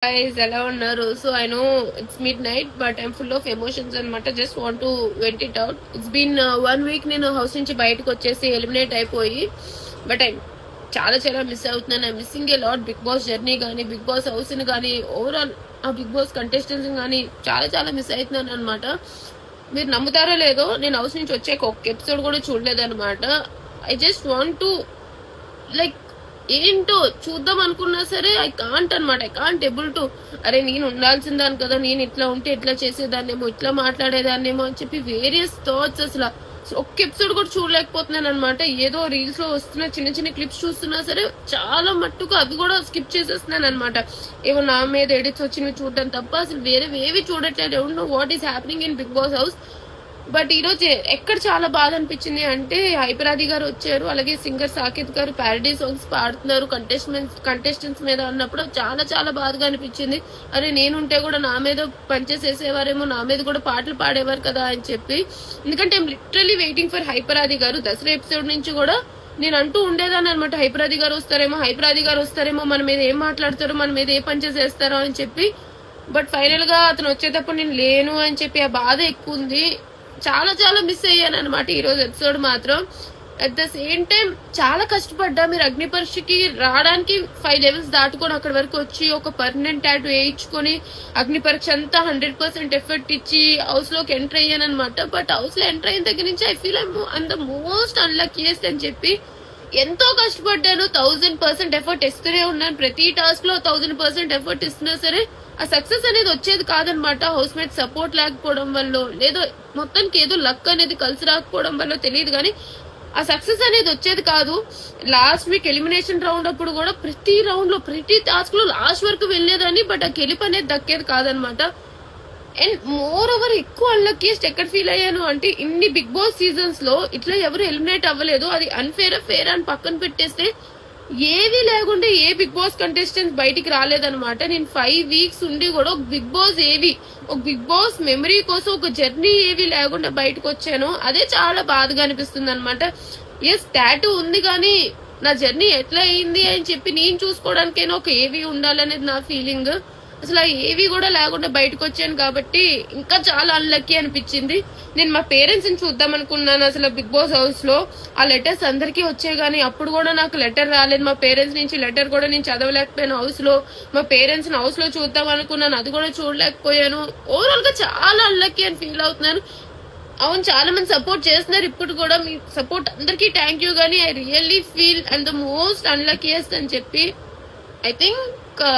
Guys, ఎలా ఉన్నారు? So I know it's midnight but I'm full of emotions అనమాట. Just want to vent it out. It's been 1 week నేను house నుంచి బయటకు వచ్చేసి eliminate అయిపోయి, బట్ ఐ చాలా చాలా మిస్ అవుతున్నాను. I missing a lot. Bigg Boss journey కానీ, బిగ్ బాస్ హౌస్ ని కానీ, ఓవరాల్ ఆ బిగ్ బాస్ కంటెస్టెంట్స్ కానీ చాలా చాలా మిస్ అవుతున్నాను అనమాట. మీరు నమ్ముతారో లేదో, నేను హౌస్ నుంచి వచ్చాక ఒక్క ఎపిసోడ్ కూడా చూడలేదు అనమాట. I just want to like ఏంటో చూద్దాం అనుకున్నా సరే ఐ కాంట్ అనమాట. ఐ కాంట్ ఎబుల్ టు, అరే నేను ఉండాల్సిందాను కదా, నేను ఇట్లా ఉంటే ఇట్లా చేసేదాన్నేమో, ఇట్లా మాట్లాడేదాన్నేమో అని చెప్పి వేరియస్ థాట్స్. అసలు ఒక్క ఎపిసోడ్ కూడా చూడలేకపోతున్నాను అనమాట. ఏదో రీల్స్ లో వస్తున్న చిన్న చిన్న క్లిప్స్ చూస్తున్నా సరే చాలా మట్టుకు అవి కూడా స్కిప్ చేసేస్తున్నాను అనమాట. ఏమో నా మీద ఎడిట్స్ వచ్చినవి చూడటం తప్ప అసలు వేరేవేవి చూడట్లేదు. Don't know what is happening in Bigg Boss house. But ఈరోజు ఎక్కడ చాలా బాధ అనిపించింది అంటే, హైపరాది గారు వచ్చారు, అలాగే సింగర్ సాకేత్ గారు ప్యారడీ సాంగ్స్ పాడుతున్నారు కంటెస్టెంట్స్ మీద అన్నప్పుడు చాలా చాలా బాధగా అనిపించింది. అరే నేనుంటే కూడా నా మీద పనిచేసేసేవారేమో, నా మీద కూడా పాటలు పాడేవారు కదా అని చెప్పి. ఎందుకంటే I'm literally waiting for Hyper Aadi గారు. దసరా ఎపిసోడ్ నుంచి కూడా నేను అంటూ ఉండేదాన్ని అనమాట, హైపరాది గారు వస్తారేమో, మన మీద ఏం మాట్లాడతారో, మన మీద ఏ పని చేసేస్తారో అని చెప్పి. బట్ ఫైనల్ గా అతను వచ్చేటప్పుడు నేను లేను అని చెప్పి ఆ బాధ ఎక్కువ ఉంది. చాలా చాలా మిస్ అయ్యాను అనమాట ఈ రోజు ఎపిసోడ్ మాత్రం. అట్ ద సేమ్ టైం చాలా కష్టపడ్డా. మీరు అగ్ని పరీక్షకి రావడానికి 5 లెవెల్స్ దాటుకొని అక్కడి వరకు వచ్చి ఒక పర్మనెంట్ టాటూ వేయించుకొని అగ్ని పరీక్ష అంతా 100% ఎఫర్ట్ ఇచ్చి హౌస్ లోకి ఎంటర్ అయ్యాను అనమాట. బట్ హౌస్ లో ఎంటర్ అయిన దగ్గర నుంచి I feel I'm the most unluckiest అని చెప్పి ఎంతో కష్టపడ్డాను. 1000% ఎఫర్ట్ ఇస్తూనే ఉన్నాను. ప్రతి టాస్క్ లో 1000% ఎఫర్ట్ ఇస్తున్నా సరే ఆ సక్సెస్ అనేది వచ్చేది కాదనమాట. హౌస్ మేట్ సపోర్ట్ లేకపోవడం వల్ల, లేదో మొత్తానికి ఏదో లక్ అనేది కలిసి రాకపోవడం వల్ల తెలియదు కానీ ఆ సక్సెస్ అనేది వచ్చేది కాదు. లాస్ట్ వీక్ ఎలిమినేషన్ రౌండ్ అప్పుడు కూడా ప్రతి రౌండ్ లో ప్రతి టాస్క్ లో లాస్ట్ వరకు వెళ్ళేదాన్ని, బట్ ఆ గెలుపు అనేది దక్కేది కాదనమాట. అండ్ మోర్ ఓవర్ ఎక్కువ అన్లక్కీయెస్ట్ ఎక్కడ ఫీల్ అయ్యాను అంటే, ఇన్ని బిగ్ బాస్ సీజన్స్ లో ఇట్లా ఎవరు ఎలిమినేట్ అవ్వలేదు. అది ఫేర్ అని పక్కన పెట్టేస్తే ఏవి లేకుండా ఏ బిగ్ బాస్ కంటెస్టెంట్స్ బయటికి రాలేదనమాట. నేను 5 వీక్స్ ఉండి కూడా ఒక బిగ్ బాస్ మెమరీ కోసం ఒక జర్నీ ఏవి లేకుండా బయటకు వచ్చాను. అదే చాలా బాధగా అనిపిస్తుంది అనమాట. ఎస్ టాటూ ఉంది కానీ నా జర్నీ ఎట్లా అయింది అని చెప్పి నేను చూసుకోవడానికైనా ఒక ఏవి ఉండాలనేది నా ఫీలింగ్. అసలు ఏవి కూడా లేకుండా బయటకు వచ్చాను కాబట్టి ఇంకా చాలా అన్లక్కీ అనిపించింది. నేను మా పేరెంట్స్ ని చూద్దాం అనుకున్నాను అసలు బిగ్ బాస్ హౌస్ లో. ఆ లెటర్స్ అందరికీ వచ్చాయి కానీ అప్పుడు కూడా నాకు లెటర్ రాలేదు. మా పేరెంట్స్ నుంచి లెటర్ కూడా నేను చదవలేకపోయాను హౌస్ లో. మా పేరెంట్స్ ని హౌస్ లో చూద్దాం అనుకున్నాను, అది కూడా చూడలేకపోయాను. ఓవరాల్ గా చాలా అన్లక్కీ అని ఫీల్ అవుతున్నాను. అవును, చాలా మంది సపోర్ట్ చేస్తున్నారు ఇప్పుడు కూడా. మీ సపోర్ట్ అందరికీ థ్యాంక్ యూ. కానీ I really feel I'm the most unluckiest అని చెప్పి. I think